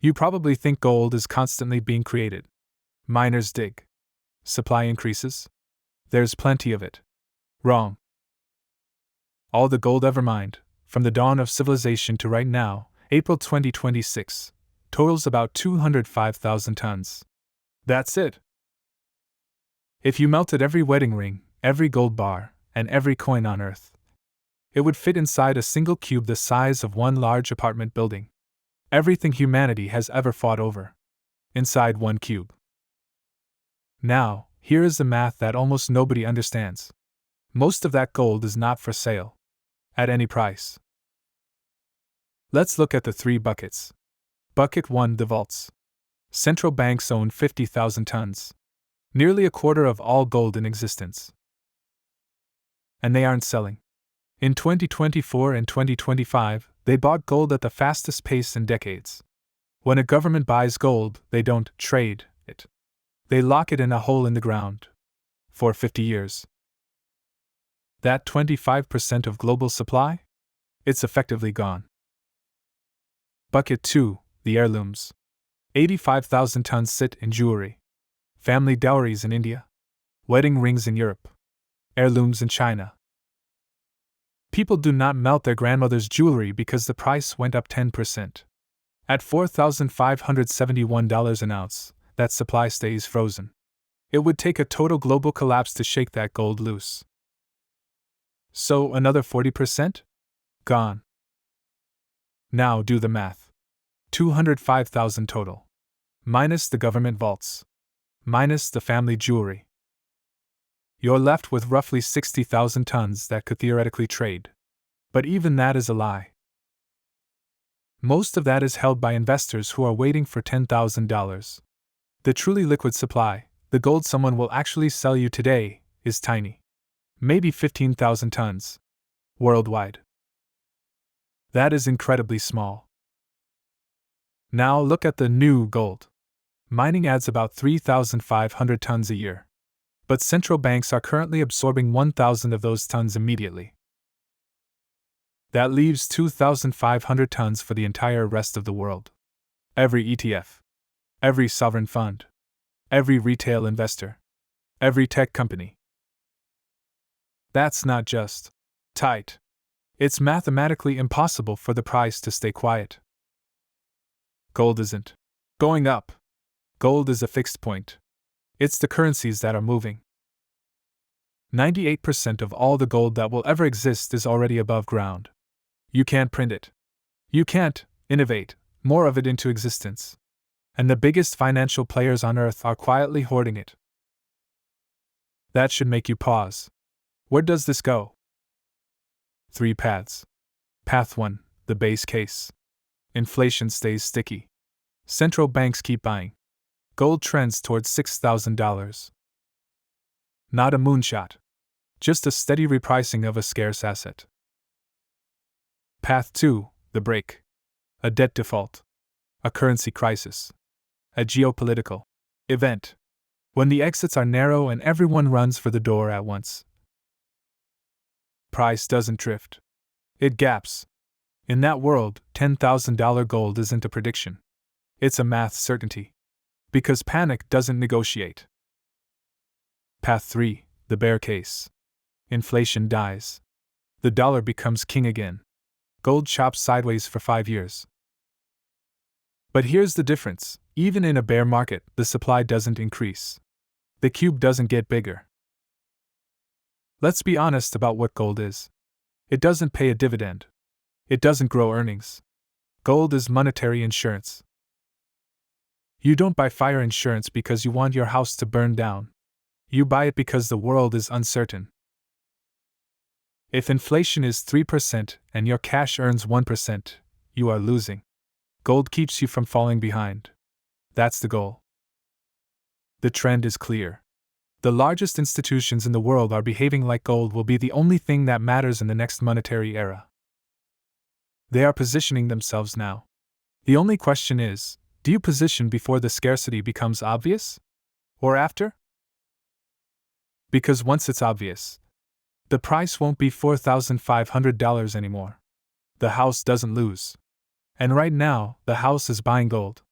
You probably think gold is constantly being created. Miners dig. Supply increases. There's plenty of it. Wrong. All the gold ever mined, from the dawn of civilization to right now, April 2026, totals about 205,000 tons. That's it. If you melted every wedding ring, every gold bar, and every coin on Earth, it would fit inside a single cube the size of one large apartment building. Everything humanity has ever fought over. Inside one cube. Now, here is the math that almost nobody understands. Most of that gold is not for sale. At any price. Let's look at the 3 buckets. Bucket 1, the vaults. Central banks own 50,000 tons. Nearly a quarter of all gold in existence. And they aren't selling. In 2024 and 2025, they bought gold at the fastest pace in decades. When a government buys gold, they don't trade it. They lock it in a hole in the ground. For 50 years. That 25% of global supply? It's effectively gone. Bucket 2, the heirlooms. 85,000 tons sit in jewelry. Family dowries in India. Wedding rings in Europe. Heirlooms in China. People do not melt their grandmother's jewelry because the price went up 10%. At $4,571 an ounce, that supply stays frozen. It would take a total global collapse to shake that gold loose. So another 40%? Gone. Now do the math. 205,000 total. Minus the government vaults. Minus the family jewelry. You're left with roughly 60,000 tons that could theoretically trade. But even that is a lie. Most of that is held by investors who are waiting for $10,000. The truly liquid supply, the gold someone will actually sell you today, is tiny. Maybe 15,000 tons. Worldwide. That is incredibly small. Now look at the new gold. Mining adds about 3,500 tons a year. But central banks are currently absorbing 1,000 of those tons immediately. That leaves 2,500 tons for the entire rest of the world. Every ETF. Every sovereign fund. Every retail investor. Every tech company. That's not just tight. It's mathematically impossible for the price to stay quiet. Gold isn't going up. Gold is a fixed point. It's the currencies that are moving. 98% of all the gold that will ever exist is already above ground. You can't print it. You can't innovate more of it into existence. And the biggest financial players on Earth are quietly hoarding it. That should make you pause. Where does this go? 3 paths. Path 1, the base case. Inflation stays sticky. Central banks keep buying. Gold trends towards $6,000. Not a moonshot. Just a steady repricing of a scarce asset. Path 2, the break. A debt default. A currency crisis. A geopolitical event. When the exits are narrow and everyone runs for the door at once. Price doesn't drift. It gaps. In that world, $10,000 gold isn't a prediction. It's a math certainty. Because panic doesn't negotiate. Path 3, the bear case. Inflation dies. The dollar becomes king again. Gold chops sideways for 5 years. But here's the difference. Even in a bear market, the supply doesn't increase. The cube doesn't get bigger. Let's be honest about what gold is. It doesn't pay a dividend. It doesn't grow earnings. Gold is monetary insurance. You don't buy fire insurance because you want your house to burn down. You buy it because the world is uncertain. If inflation is 3% and your cash earns 1%, you are losing. Gold keeps you from falling behind. That's the goal. The trend is clear. The largest institutions in the world are behaving like gold will be the only thing that matters in the next monetary era. They are positioning themselves now. The only question is, do you position before the scarcity becomes obvious? Or after? Because once it's obvious, the price won't be $4,500 anymore. The house doesn't lose. And right now, the house is buying gold.